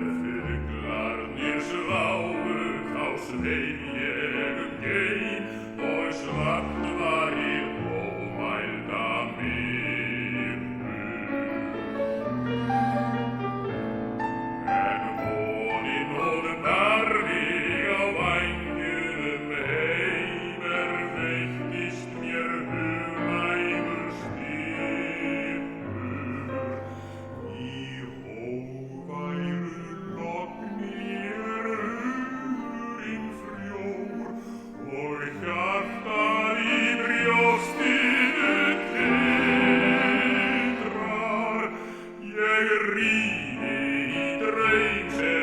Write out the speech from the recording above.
fuglarnir sváfu, þá sveif ég geim og svart var í ómælda myrkur. En vonin og darfig á vængjum heim veittist mér huglægur styrkur. Í hógværu logni hugurinn frjór og hjartað í brjóstinu titrar. Ég rýni í draum sem